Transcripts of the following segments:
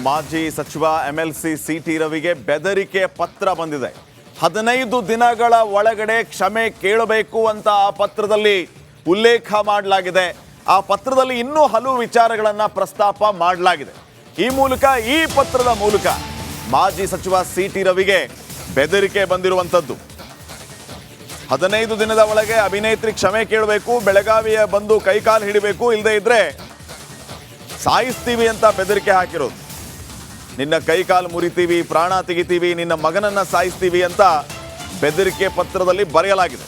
ಮಾಜಿ ಸಚಿವ MLC CT ರವಿಗೆ ಬೆದರಿಕೆ ಪತ್ರ ಬಂದಿದೆ. 15 ದಿನಗಳ ಒಳಗಡೆ ಕ್ಷಮೆ ಕೇಳಬೇಕು ಅಂತ ಆ ಪತ್ರದಲ್ಲಿ ಉಲ್ಲೇಖ ಮಾಡಲಾಗಿದೆ. ಆ ಪತ್ರದಲ್ಲಿ ಇನ್ನೂ ಹಲವು ವಿಚಾರಗಳನ್ನು ಪ್ರಸ್ತಾಪ ಮಾಡಲಾಗಿದೆ. ಈ ಪತ್ರದ ಮೂಲಕ ಮಾಜಿ ಸಚಿವ CT ರವಿಗೆ ಬೆದರಿಕೆ ಬಂದಿರುವಂಥದ್ದು. 15 ದಿನದ ಒಳಗೆ ಅಭಿನೇತ್ರಿ ಕ್ಷಮೆ ಕೇಳಬೇಕು, ಬೆಳಗಾವಿಯ ಬಂದು ಕೈಕಾಲು ಹಿಡಿಬೇಕು, ಇಲ್ಲದೆ ಇದ್ರೆ ಸಾಯಿಸ್ತೀವಿ ಅಂತ ಬೆದರಿಕೆ ಹಾಕಿರೋದು. ನಿನ್ನ ಕೈಕಾಲು ಮುರಿತೀವಿ, ಪ್ರಾಣ ತೆಗಿತೀವಿ, ನಿನ್ನ ಮಗನನ್ನ ಸಾಯಿಸ್ತೀವಿ ಅಂತ ಬೆದರಿಕೆ ಪತ್ರದಲ್ಲಿ ಬರೆಯಲಾಗಿದೆ.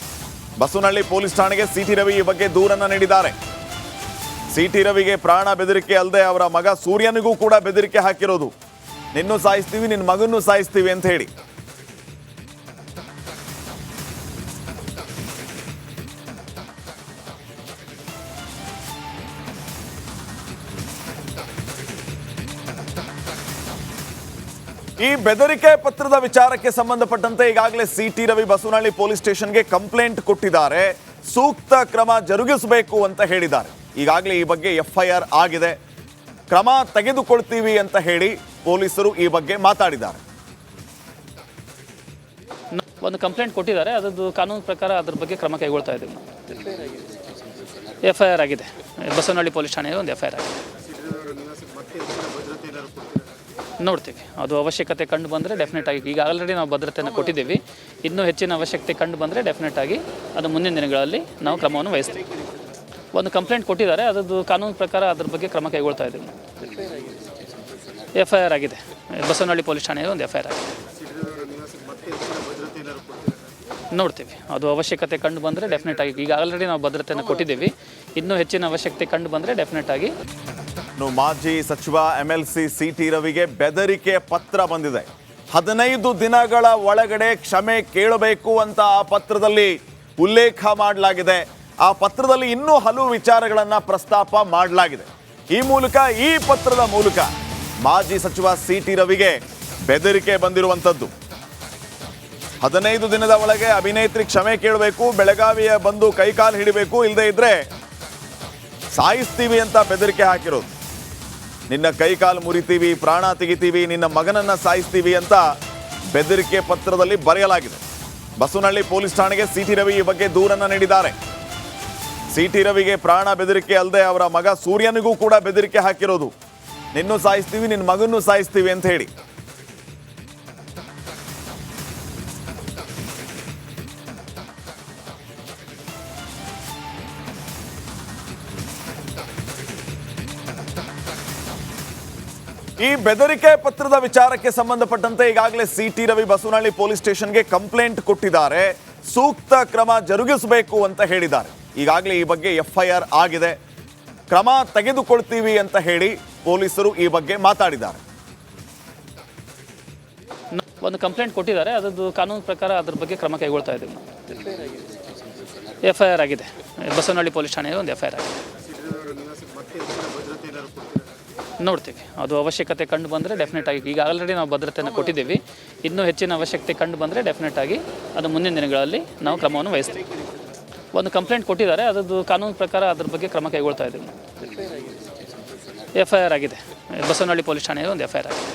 ಬಸವನಹಳ್ಳಿ ಪೊಲೀಸ್ ಠಾಣೆಗೆ CT ರವಿ ಈ ಬಗ್ಗೆ ದೂರನ್ನ ನೀಡಿದ್ದಾರೆ. CT ರವಿಗೆ ಪ್ರಾಣ ಬೆದರಿಕೆ ಅಲ್ಲದೆ ಅವರ ಮಗ ಸೂರ್ಯನಿಗೂ ಕೂಡ ಬೆದರಿಕೆ ಹಾಕಿರೋದು. ನಿನ್ನೂ ಸಾಯಿಸ್ತೀವಿ, ನಿನ್ನ ಮಗನ್ನೂ ಸಾಯಿಸ್ತೀವಿ ಅಂತ ಹೇಳಿ. ಈ ಬೆದರಿಕೆ ಪತ್ರದ ವಿಚಾರಕ್ಕೆ ಸಂಬಂಧಪಟ್ಟಂತೆ ಈಗಾಗಲೇ CT ರವಿ ಬಸವನಹಳ್ಳಿ ಪೊಲೀಸ್ ಸ್ಟೇಷನ್ಗೆ ಕಂಪ್ಲೇಂಟ್ ಕೊಟ್ಟಿದ್ದಾರೆ. ಸೂಕ್ತ ಕ್ರಮ ಜರುಗಿಸಬೇಕು ಅಂತ ಹೇಳಿದ್ದಾರೆ. ಈಗಾಗಲೇ ಈ ಬಗ್ಗೆ FIR ಆಗಿದೆ, ಕ್ರಮ ತೆಗೆದುಕೊಳ್ತೀವಿ ಅಂತ ಹೇಳಿ ಪೊಲೀಸರು ಈ ಬಗ್ಗೆ ಮಾತಾಡಿದ್ದಾರೆ. ಒಂದು ಕಂಪ್ಲೇಂಟ್ ಕೊಟ್ಟಿದ್ದಾರೆ, ಅದರದ್ದು ಕಾನೂನು ಪ್ರಕಾರ ಅದ್ರ ಬಗ್ಗೆ ಕ್ರಮ ಕೈಗೊಳ್ತಾ ಇದ್ದೀವಿ. FIR ಆಗಿದೆ, ಬಸವನಹಳ್ಳಿ ಪೊಲೀಸ್ ಠಾಣೆಯಲ್ಲಿ ಒಂದು FIR ಆಗಿದೆ. ನೋಡ್ತೀವಿ, ಅದು ಅವಶ್ಯಕತೆ ಕಂಡು ಬಂದರೆ ಡೆಫಿನೆಟ್ ಆಗಿ, ಈಗ ಆಲ್ರೆಡಿ ನಾವು ಭದ್ರತೆಯನ್ನು ಕೊಟ್ಟಿದ್ದೀವಿ. ಇನ್ನೂ ಹೆಚ್ಚಿನ ಅವಶ್ಯಕತೆ ಕಂಡು ಬಂದರೆ ಡೆಫಿನೆಟ್ ಆಗಿ ಅದು ಮುಂದಿನ ದಿನಗಳಲ್ಲಿ ನಾವು ಕ್ರಮವನ್ನು ವಹಿಸ್ತೀವಿ. ಒಂದು ಕಂಪ್ಲೇಂಟ್ ಕೊಟ್ಟಿದ್ದಾರೆ, ಅದರದ್ದು ಕಾನೂನು ಪ್ರಕಾರ ಅದ್ರ ಬಗ್ಗೆ ಕ್ರಮ ಕೈಗೊಳ್ತಾ ಇದ್ದೀವಿ. FIR ಆಗಿದೆ, ಬಸವನಹಳ್ಳಿ ಪೊಲೀಸ್ ಠಾಣೆಯಲ್ಲಿ ಒಂದು FIR ಆಗಿದೆ. ನೋಡ್ತೀವಿ, ಅದು ಅವಶ್ಯಕತೆ ಕಂಡು ಬಂದರೆ ಡೆಫಿನೆಟ್ ಆಗಿ, ಈಗ ಆಲ್ರೆಡಿ ನಾವು ಭದ್ರತೆಯನ್ನು ಕೊಟ್ಟಿದ್ದೀವಿ. ಇನ್ನೂ ಹೆಚ್ಚಿನ ಅವಶ್ಯಕತೆ ಕಂಡು ಬಂದರೆ ಡೆಫಿನೆಟ್ ಆಗಿ. ಮಾಜಿ ಸಚಿವ MLC CT ರವಿಗೆ ಬೆದರಿಕೆ ಪತ್ರ ಬಂದಿದೆ. 15 ದಿನಗಳ ಒಳಗಡೆ ಕ್ಷಮೆ ಕೇಳಬೇಕು ಅಂತ ಆ ಪತ್ರದಲ್ಲಿ ಉಲ್ಲೇಖ ಮಾಡಲಾಗಿದೆ. ಆ ಪತ್ರದಲ್ಲಿ ಇನ್ನೂ ಹಲವು ವಿಚಾರಗಳನ್ನು ಪ್ರಸ್ತಾಪ ಮಾಡಲಾಗಿದೆ. ಈ ಪತ್ರದ ಮೂಲಕ ಮಾಜಿ ಸಚಿವ CT ರವಿಗೆ ಬೆದರಿಕೆ ಬಂದಿರುವಂಥದ್ದು. 15 ದಿನದ ಒಳಗೆ ಅಭಿನೇತ್ರಿ ಕ್ಷಮೆ ಕೇಳಬೇಕು, ಬೆಳಗಾವಿಯ ಬಂದು ಕೈಕಾಲು ಹಿಡಿಬೇಕು, ಇಲ್ಲದೆ ಇದ್ರೆ ಸಾಯಿಸ್ತೀವಿ ಅಂತ ಬೆದರಿಕೆ ಹಾಕಿರೋದು. ನಿನ್ನ ಕೈಕಾಲು ಮುರಿತೀವಿ, ಪ್ರಾಣ ತೆಗಿತೀವಿ, ನಿನ್ನ ಮಗನನ್ನ ಸಾಯಿಸ್ತೀವಿ ಅಂತ ಬೆದರಿಕೆ ಪತ್ರದಲ್ಲಿ ಬರೆಯಲಾಗಿದೆ. ಬಸವನಹಳ್ಳಿ ಪೊಲೀಸ್ ಠಾಣೆಗೆ CT ರವಿ ಈ ಬಗ್ಗೆ ದೂರನ್ನ ನೀಡಿದ್ದಾರೆ. CT ರವಿಗೆ ಪ್ರಾಣ ಬೆದರಿಕೆ ಅಲ್ಲದೆ ಅವರ ಮಗ ಸೂರ್ಯನಿಗೂ ಕೂಡ ಬೆದರಿಕೆ ಹಾಕಿರೋದು. ನಿನ್ನೂ ಸಾಯಿಸ್ತೀವಿ, ನಿನ್ನ ಮಗನ್ನೂ ಸಾಯಿಸ್ತೀವಿ ಅಂತ ಹೇಳಿ. ಈ ಬೆದರಿಕೆ ಪತ್ರದ ವಿಚಾರಕ್ಕೆ ಸಂಬಂಧಪಟ್ಟಂತೆ ಈಗಾಗಲೇ CT ರವಿ ಬಸವನಹಳ್ಳಿ ಪೊಲೀಸ್ ಸ್ಟೇಷನ್ಗೆ ಕಂಪ್ಲೇಂಟ್ ಕೊಟ್ಟಿದ್ದಾರೆ. ಸೂಕ್ತ ಕ್ರಮ ಜರುಗಿಸಬೇಕು ಅಂತ ಹೇಳಿದ್ದಾರೆ. ಈಗಾಗಲೇ ಈ ಬಗ್ಗೆ FIR ಆಗಿದೆ, ಕ್ರಮ ತೆಗೆದುಕೊಳ್ತೀವಿ ಅಂತ ಹೇಳಿ ಪೊಲೀಸರು ಈ ಬಗ್ಗೆ ಮಾತಾಡಿದ್ದಾರೆ. ಒಂದು ಕಂಪ್ಲೇಂಟ್ ಕೊಟ್ಟಿದ್ದಾರೆ, ಅದರದ್ದು ಕಾನೂನು ಪ್ರಕಾರ ಅದ್ರ ಬಗ್ಗೆ ಕ್ರಮ ಕೈಗೊಳ್ತಾ ಇದ್ದೀವಿ. FIR ಆಗಿದೆ, ಬಸವನಹಳ್ಳಿ ಪೊಲೀಸ್ ಠಾಣೆಯಲ್ಲಿ ಒಂದು FIR ಆಗಿದೆ. ನೋಡ್ತೀವಿ, ಅದು ಅವಶ್ಯಕತೆ ಕಂಡು ಬಂದರೆ ಡೆಫಿನೆಟ್ ಆಗಿ, ಈಗ ಆಲ್ರೆಡಿ ನಾವು ಭದ್ರತೆಯನ್ನು ಕೊಟ್ಟಿದ್ದೀವಿ. ಇನ್ನೂ ಹೆಚ್ಚಿನ ಅವಶ್ಯಕತೆ ಕಂಡು ಬಂದರೆ ಡೆಫಿನೆಟ್ ಆಗಿ ಅದು ಮುಂದಿನ ದಿನಗಳಲ್ಲಿ ನಾವು ಕ್ರಮವನ್ನು ವಹಿಸ್ತೀವಿ. ಒಂದು ಕಂಪ್ಲೇಂಟ್ ಕೊಟ್ಟಿದ್ದಾರೆ, ಅದರದ್ದು ಕಾನೂನು ಪ್ರಕಾರ ಅದ್ರ ಬಗ್ಗೆ ಕ್ರಮ ಕೈಗೊಳ್ತಾ ಇದ್ದೀವಿ. FIR ಆಗಿದೆ, ಬಸವನಹಳ್ಳಿ ಪೊಲೀಸ್ ಠಾಣೆಯಲ್ಲಿ ಒಂದು FIR ಆಗಿದೆ.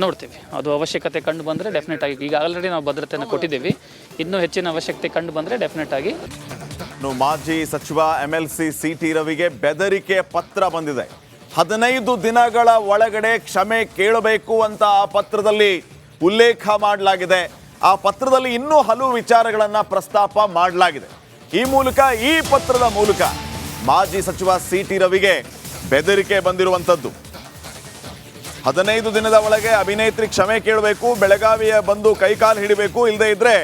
ನೋಡ್ತೀವಿ, ಅದು ಅವಶ್ಯಕತೆ ಕಂಡು ಬಂದರೆ ಡೆಫಿನೆಟ್ ಆಗಿ, ಈಗ ಆಲ್ರೆಡಿ ನಾವು ಭದ್ರತೆಯನ್ನು ಕೊಟ್ಟಿದ್ದೀವಿ. ಇನ್ನೂ ಹೆಚ್ಚಿನ ಅವಶ್ಯಕತೆ ಕಂಡು ಬಂದರೆ ಡೆಫಿನೆಟ್ ಆಗಿ. ಮಾಜಿ ಸಚಿವ MLC CT ರವಿಗೆ ಬೆದರಿಕೆ ಪತ್ರ ಬಂದಿದೆ. 15 ದಿನಗಳ ಒಳಗಡೆ ಕ್ಷಮೆ ಕೇಳಬೇಕು ಅಂತ ಆ ಪತ್ರದಲ್ಲಿ ಉಲ್ಲೇಖ ಮಾಡಲಾಗಿದೆ. ಆ ಪತ್ರದಲ್ಲಿ ಇನ್ನೂ ಹಲವು ವಿಚಾರಗಳನ್ನು ಪ್ರಸ್ತಾಪ ಮಾಡಲಾಗಿದೆ. ಈ ಪತ್ರದ ಮೂಲಕ ಮಾಜಿ ಸಚಿವ CT ರವಿಗೆ ಬೆದರಿಕೆ ಬಂದಿರುವಂಥದ್ದು. 15 ದಿನದ ಒಳಗೆ ಅಭಿನೇತ್ರಿ ಕ್ಷಮೆ ಕೇಳಬೇಕು, ಬೆಳಗಾವಿಯ ಬಂದು ಕೈಕಾಲು ಹಿಡಿಬೇಕು, ಇಲ್ಲದೆ ಇದ್ರೆ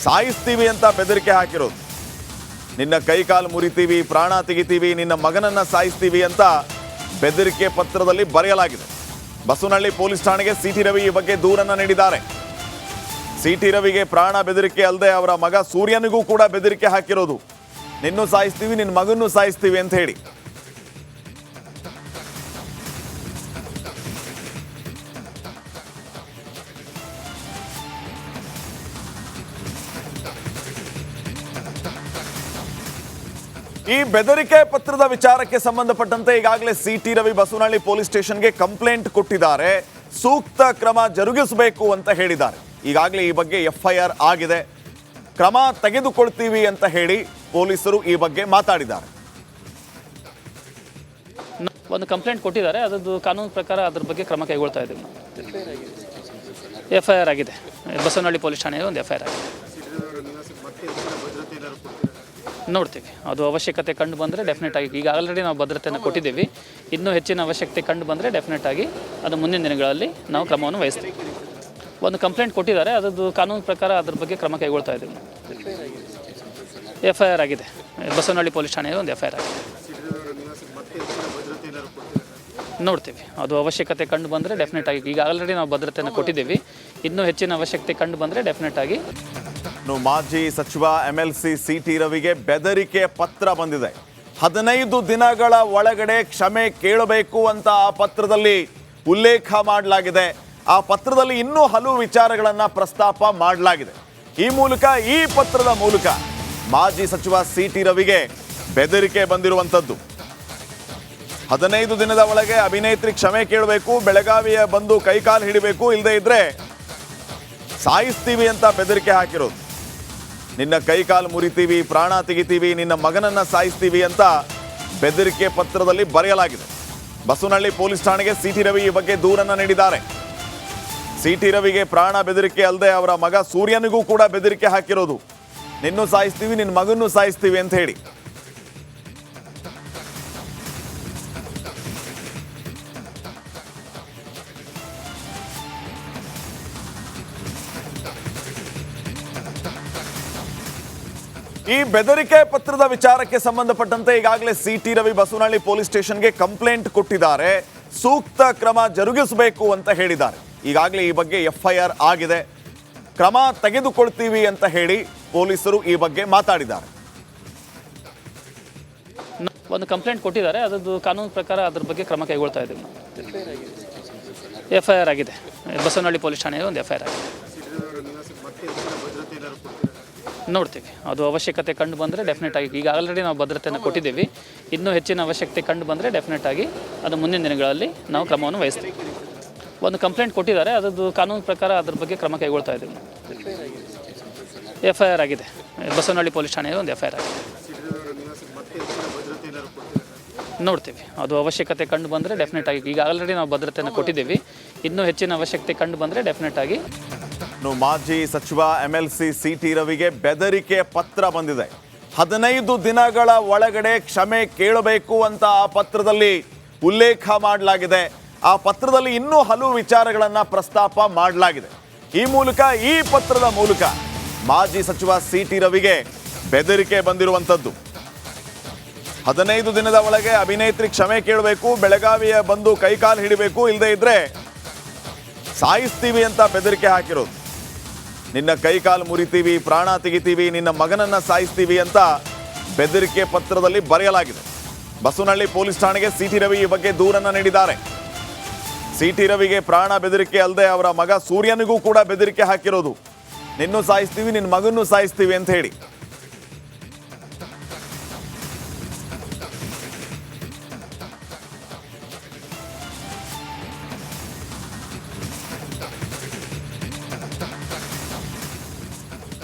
ಸಾಯಿಸ್ತೀವಿ ಅಂತ ಬೆದರಿಕೆ ಹಾಕಿರೋದು. ನಿನ್ನ ಕೈಕಾಲು ಮುರಿತೀವಿ, ಪ್ರಾಣ ತೆಗಿತೀವಿ, ನಿನ್ನ ಮಗನನ್ನ ಸಾಯಿಸ್ತೀವಿ ಅಂತ ಬೆದರಿಕೆ ಪತ್ರದಲ್ಲಿ ಬರೆಯಲಾಗಿದೆ. ಬಸವನಹಳ್ಳಿ ಪೊಲೀಸ್ ಠಾಣೆಗೆ CT ರವಿ ಈ ಬಗ್ಗೆ ದೂರನ್ನ ನೀಡಿದ್ದಾರೆ. CT ರವಿಗೆ ಪ್ರಾಣ ಬೆದರಿಕೆ ಅಲ್ಲದೆ ಅವರ ಮಗ ಸೂರ್ಯನಿಗೂ ಕೂಡ ಬೆದರಿಕೆ ಹಾಕಿರೋದು. ನಿನ್ನೂ ಸಾಯಿಸ್ತೀವಿ, ನಿನ್ನ ಮಗನ್ನೂ ಸಾಯಿಸ್ತೀವಿ ಅಂತ ಹೇಳಿ. ಈ ಬೆದರಿಕೆ ಪತ್ರದ ವಿಚಾರಕ್ಕೆ ಸಂಬಂಧಪಟ್ಟಂತೆ ಈಗಾಗಲೇ ಸಿಟಿ ರವಿ ಬಸವನಹಳ್ಳಿ ಪೊಲೀಸ್ ಸ್ಟೇಷನ್ಗೆ ಕಂಪ್ಲೇಂಟ್ ಕೊಟ್ಟಿದ್ದಾರೆ. ಸೂಕ್ತ ಕ್ರಮ ಜರುಗಿಸಬೇಕು ಅಂತ ಹೇಳಿದ್ದಾರೆ. ಈಗಾಗಲೇ ಈ ಬಗ್ಗೆ FIR ಆಗಿದೆ. ಕ್ರಮ ತೆಗೆದುಕೊಳ್ತೀವಿ ಅಂತ ಹೇಳಿ ಪೊಲೀಸರು ಈ ಬಗ್ಗೆ ಮಾತಾಡಿದ್ದಾರೆ. ಒಂದು ಕಂಪ್ಲೇಂಟ್ ಕೊಟ್ಟಿದ್ದಾರೆ. ಅದರದ್ದು ಕಾನೂನು ಪ್ರಕಾರ ಅದ್ರ ಬಗ್ಗೆ ಕ್ರಮ ಕೈಗೊಳ್ತಾ ಇದ್ದೀವಿ ನಾವು. FIR ಆಗಿದೆ. ಬಸವನಹಳ್ಳಿ ಪೊಲೀಸ್ ಠಾಣೆಯಲ್ಲಿ ಒಂದು FIR ಆಗಿದೆ. ನೋಡ್ತೀವಿ. ಅದು ಅವಶ್ಯಕತೆ ಕಂಡು ಬಂದರೆ ಡೆಫಿನೆಟ್ ಆಗಿ ಈಗ ಆಲ್ರೆಡಿ ನಾವು ಭದ್ರತೆಯನ್ನು ಕೊಟ್ಟಿದ್ದೀವಿ. ಇನ್ನೂ ಹೆಚ್ಚಿನ ಅವಶ್ಯಕತೆ ಕಂಡು ಬಂದರೆ ಡೆಫಿನೆಟ್ ಆಗಿ ಅದು ಮುಂದಿನ ದಿನಗಳಲ್ಲಿ ನಾವು ಕ್ರಮವನ್ನು ವಹಿಸ್ತೀವಿ. ಒಂದು ಕಂಪ್ಲೇಂಟ್ ಕೊಟ್ಟಿದ್ದಾರೆ. ಅದರದ್ದು ಕಾನೂನು ಪ್ರಕಾರ ಅದ್ರ ಬಗ್ಗೆ ಕ್ರಮ ಕೈಗೊಳ್ತಾ ಇದ್ದೀವಿ ನಾವು. FIR ಆಗಿದೆ. ಬಸವನಹಳ್ಳಿ ಪೊಲೀಸ್ ಠಾಣೆಯಲ್ಲಿ ಒಂದು FIR ಆಗಿದೆ. ನೋಡ್ತೀವಿ. ಅದು ಅವಶ್ಯಕತೆ ಕಂಡು ಬಂದರೆ ಡೆಫಿನೆಟ್ ಆಗಿ ಈಗ ಆಲ್ರೆಡಿ ನಾವು ಭದ್ರತೆಯನ್ನು ಕೊಟ್ಟಿದ್ದೀವಿ. ಇನ್ನೂ ಹೆಚ್ಚಿನ ಅವಶ್ಯಕತೆ ಕಂಡು ಬಂದರೆ ಡೆಫಿನೆಟ್ ಆಗಿ ಮಾಜಿ ಸಚಿವ MLC ಸಿಟಿ ರವಿಗೆ ಬೆದರಿಕೆ ಪತ್ರ ಬಂದಿದೆ. 15 ದಿನಗಳ ಒಳಗಡೆ ಕ್ಷಮೆ ಕೇಳಬೇಕು ಅಂತ ಆ ಪತ್ರದಲ್ಲಿ ಉಲ್ಲೇಖ ಮಾಡಲಾಗಿದೆ. ಆ ಪತ್ರದಲ್ಲಿ ಇನ್ನೂ ಹಲವು ವಿಚಾರಗಳನ್ನು ಪ್ರಸ್ತಾಪ ಮಾಡಲಾಗಿದೆ. ಈ ಪತ್ರದ ಮೂಲಕ ಮಾಜಿ ಸಚಿವ ಸಿಟಿ ರವಿಗೆ ಬೆದರಿಕೆ ಬಂದಿರುವಂಥದ್ದು. 15 ದಿನದ ಒಳಗೆ ಅಭಿನೇತ್ರಿ ಕ್ಷಮೆ ಕೇಳಬೇಕು, ಬೆಳಗಾವಿಯ ಬಂದು ಕೈಕಾಲು ಹಿಡಿಬೇಕು, ಇಲ್ಲದೆ ಇದ್ರೆ ಸಾಯಿಸ್ತೀವಿ ಅಂತ ಬೆದರಿಕೆ ಹಾಕಿರೋದು. ನಿನ್ನ ಕೈಕಾಲು ಮುರಿತೀವಿ, ಪ್ರಾಣ ತೆಗಿತೀವಿ, ನಿನ್ನ ಮಗನನ್ನ ಸಾಯಿಸ್ತೀವಿ ಅಂತ ಬೆದರಿಕೆ ಪತ್ರದಲ್ಲಿ ಬರೆಯಲಾಗಿದೆ. ಬಸವನಹಳ್ಳಿ ಪೊಲೀಸ್ ಠಾಣೆಗೆ ಸಿಟಿ ರವಿ ಈ ಬಗ್ಗೆ ದೂರನ್ನ ನೀಡಿದ್ದಾರೆ. ಸಿಟಿ ರವಿಗೆ ಪ್ರಾಣ ಬೆದರಿಕೆ ಅಲ್ಲದೆ ಅವರ ಮಗ ಸೂರ್ಯನಿಗೂ ಕೂಡ ಬೆದರಿಕೆ ಹಾಕಿರೋದು. ನಿನ್ನೂ ಸಾಯಿಸ್ತೀವಿ, ನಿನ್ನ ಮಗನ್ನೂ ಸಾಯಿಸ್ತೀವಿ ಅಂತ ಹೇಳಿ. ಈ ಬೆದರಿಕೆ ಪತ್ರದ ವಿಚಾರಕ್ಕೆ ಸಂಬಂಧಪಟ್ಟಂತೆ ಈಗಾಗಲೇ ಸಿಟಿ ರವಿ ಬಸವನಹಳ್ಳಿ ಪೊಲೀಸ್ ಸ್ಟೇಷನ್ಗೆ ಕಂಪ್ಲೇಂಟ್ ಕೊಟ್ಟಿದ್ದಾರೆ. ಸೂಕ್ತ ಕ್ರಮ ಜರುಗಿಸಬೇಕು ಅಂತ ಹೇಳಿದ್ದಾರೆ. ಈಗಾಗಲೇ ಈ ಬಗ್ಗೆ FIR ಆಗಿದೆ. ಕ್ರಮ ತೆಗೆದುಕೊಳ್ತೀವಿ ಅಂತ ಹೇಳಿ ಪೊಲೀಸರು ಈ ಬಗ್ಗೆ ಮಾತಾಡಿದ್ದಾರೆ. ಒಂದು ಕಂಪ್ಲೇಂಟ್ ಕೊಟ್ಟಿದ್ದಾರೆ. ಅದರದ್ದು ಕಾನೂನು ಪ್ರಕಾರ ಅದ್ರ ಬಗ್ಗೆ ಕ್ರಮ ಕೈಗೊಳ್ತಾ ಇದ್ದೀವಿ ನಾವು. FIR ಆಗಿದೆ. ಬಸವನಹಳ್ಳಿ ಪೊಲೀಸ್ ಠಾಣೆಯಲ್ಲಿ ಒಂದು FIR ಆಗಿದೆ. ನೋಡ್ತೀವಿ. ಅದು ಅವಶ್ಯಕತೆ ಕಂಡು ಬಂದರೆ ಡೆಫಿನೆಟ್ ಆಗಿ ಈಗ ಆಲ್ರೆಡಿ ನಾವು ಭದ್ರತೆಯನ್ನು ಕೊಟ್ಟಿದ್ದೀವಿ. ಇನ್ನೂ ಹೆಚ್ಚಿನ ಅವಶ್ಯಕತೆ ಕಂಡು ಬಂದರೆ ಡೆಫಿನೆಟ್ ಆಗಿ ಅದು ಮುಂದಿನ ದಿನಗಳಲ್ಲಿ ನಾವು ಕ್ರಮವನ್ನು ವಹಿಸ್ತೀವಿ. ಒಂದು ಕಂಪ್ಲೇಂಟ್ ಕೊಟ್ಟಿದ್ದಾರೆ. ಅದರದ್ದು ಕಾನೂನು ಪ್ರಕಾರ ಅದ್ರ ಬಗ್ಗೆ ಕ್ರಮ ಕೈಗೊಳ್ತಾ ಇದ್ದೀವಿ ನಾವು. FIR ಆಗಿದೆ. ಬಸವನಹಳ್ಳಿ ಪೊಲೀಸ್ ಠಾಣೆಯಲ್ಲಿ ಒಂದು FIR ಆಗಿದೆ. ನೋಡ್ತೀವಿ. ಅದು ಅವಶ್ಯಕತೆ ಕಂಡು ಬಂದರೆ ಡೆಫಿನೆಟ್ ಆಗಿ ಈಗ ಆಲ್ರೆಡಿ ನಾವು ಭದ್ರತೆಯನ್ನು ಕೊಟ್ಟಿದ್ದೀವಿ. ಇನ್ನೂ ಹೆಚ್ಚಿನ ಅವಶ್ಯಕತೆ ಕಂಡು ಬಂದರೆ ಡೆಫಿನೆಟ್ ಆಗಿ ಮಾಜಿ ಸಚಿವ MLC ಸಿಟಿ ರವಿಗೆ ಬೆದರಿಕೆ ಪತ್ರ ಬಂದಿದೆ. 15 ದಿನಗಳ ಒಳಗಡೆ ಕ್ಷಮೆ ಕೇಳಬೇಕು ಅಂತ ಆ ಪತ್ರದಲ್ಲಿ ಉಲ್ಲೇಖ ಮಾಡಲಾಗಿದೆ. ಆ ಪತ್ರದಲ್ಲಿ ಇನ್ನೂ ಹಲವು ವಿಚಾರಗಳನ್ನು ಪ್ರಸ್ತಾಪ ಮಾಡಲಾಗಿದೆ. ಈ ಪತ್ರದ ಮೂಲಕ ಮಾಜಿ ಸಚಿವ ಸಿಟಿ ರವಿಗೆ ಬೆದರಿಕೆ ಬಂದಿರುವಂಥದ್ದು. 15 ದಿನದ ಒಳಗೆ ಅಭಿನೇತ್ರಿ ಕ್ಷಮೆ ಕೇಳಬೇಕು, ಬೆಳಗಾವಿಯ ಬಂದು ಕೈಕಾಲು ಹಿಡಿಬೇಕು, ಇಲ್ಲದೆ ಇದ್ರೆ ಸಾಯಿಸ್ತೀವಿ ಅಂತ ಬೆದರಿಕೆ ಹಾಕಿರೋದು. ನಿನ್ನ ಕೈಕಾಲು ಮುರಿತೀವಿ, ಪ್ರಾಣ ತೆಗಿತೀವಿ, ನಿನ್ನ ಮಗನನ್ನ ಸಾಯಿಸ್ತೀವಿ ಅಂತ ಬೆದರಿಕೆ ಪತ್ರದಲ್ಲಿ ಬರೆಯಲಾಗಿದೆ. ಬಸವನಹಳ್ಳಿ ಪೊಲೀಸ್ ಠಾಣೆಗೆ ಸಿಟಿ ರವಿ ಈ ಬಗ್ಗೆ ದೂರನ್ನ ನೀಡಿದ್ದಾರೆ. ಸಿಟಿ ರವಿಗೆ ಪ್ರಾಣ ಬೆದರಿಕೆ ಅಲ್ಲದೆ ಅವರ ಮಗ ಸೂರ್ಯನಿಗೂ ಕೂಡ ಬೆದರಿಕೆ ಹಾಕಿರೋದು. ನಿನ್ನೂ ಸಾಯಿಸ್ತೀವಿ, ನಿನ್ನ ಮಗನ್ನೂ ಸಾಯಿಸ್ತೀವಿ ಅಂತ ಹೇಳಿ.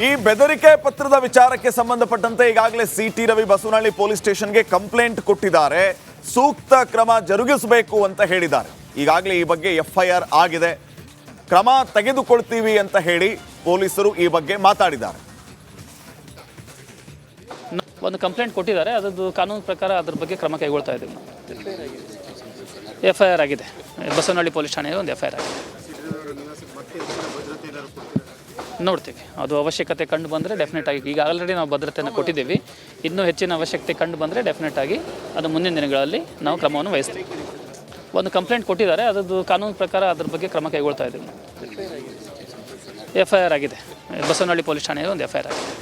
ಈ ಬೆದರಿಕೆ ಪತ್ರದ ವಿಚಾರಕ್ಕೆ ಸಂಬಂಧಪಟ್ಟಂತೆ ಈಗಾಗಲೇ ಸಿಟಿ ರವಿ ಬಸವನಹಳ್ಳಿ ಪೊಲೀಸ್ ಸ್ಟೇಷನ್ಗೆ ಕಂಪ್ಲೇಂಟ್ ಕೊಟ್ಟಿದ್ದಾರೆ. ಸೂಕ್ತ ಕ್ರಮ ಜರುಗಿಸಬೇಕು ಅಂತ ಹೇಳಿದ್ದಾರೆ. ಈಗಾಗಲೇ ಈ ಬಗ್ಗೆ FIR ಆಗಿದೆ. ಕ್ರಮ ತೆಗೆದುಕೊಳ್ತೀವಿ ಅಂತ ಹೇಳಿ ಪೊಲೀಸರು ಈ ಬಗ್ಗೆ ಮಾತಾಡಿದ್ದಾರೆ. ಒಂದು ಕಂಪ್ಲೇಂಟ್ ಕೊಟ್ಟಿದ್ದಾರೆ. ಅದರದ್ದು ಕಾನೂನು ಪ್ರಕಾರ ಅದ್ರ ಬಗ್ಗೆ ಕ್ರಮ ಕೈಗೊಳ್ತಾ ಇದ್ದೀವಿ ನಾವು. FIR ಆಗಿದೆ. ಬಸವನಹಳ್ಳಿ ಪೊಲೀಸ್ ಠಾಣೆಯಲ್ಲಿ ಒಂದು FIR ಆಗಿದೆ. ನೋಡ್ತೀವಿ. ಅದು ಅವಶ್ಯಕತೆ ಕಂಡು ಬಂದರೆ ಡೆಫಿನೆಟ್ ಆಗಿ ಈಗ ಆಲ್ರೆಡಿ ನಾವು ಭದ್ರತೆಯನ್ನು ಕೊಟ್ಟಿದ್ದೀವಿ. ಇನ್ನೂ ಹೆಚ್ಚಿನ ಅವಶ್ಯಕತೆ ಕಂಡು ಬಂದರೆ ಡೆಫಿನೆಟ್ ಆಗಿ ಅದು ಮುಂದಿನ ದಿನಗಳಲ್ಲಿ ನಾವು ಕ್ರಮವನ್ನು ವಹಿಸ್ತೀವಿ. ಒಂದು ಕಂಪ್ಲೇಂಟ್ ಕೊಟ್ಟಿದ್ದಾರೆ. ಅದರದ್ದು ಕಾನೂನು ಪ್ರಕಾರ ಅದ್ರ ಬಗ್ಗೆ ಕ್ರಮ ಕೈಗೊಳ್ತಾ ಇದ್ದೀವಿ ನಾವು. FIR ಆಗಿದೆ. ಬಸವನಹಳ್ಳಿ ಪೊಲೀಸ್ ಠಾಣೆಯಲ್ಲಿ ಒಂದು FIR ಆಗಿದೆ.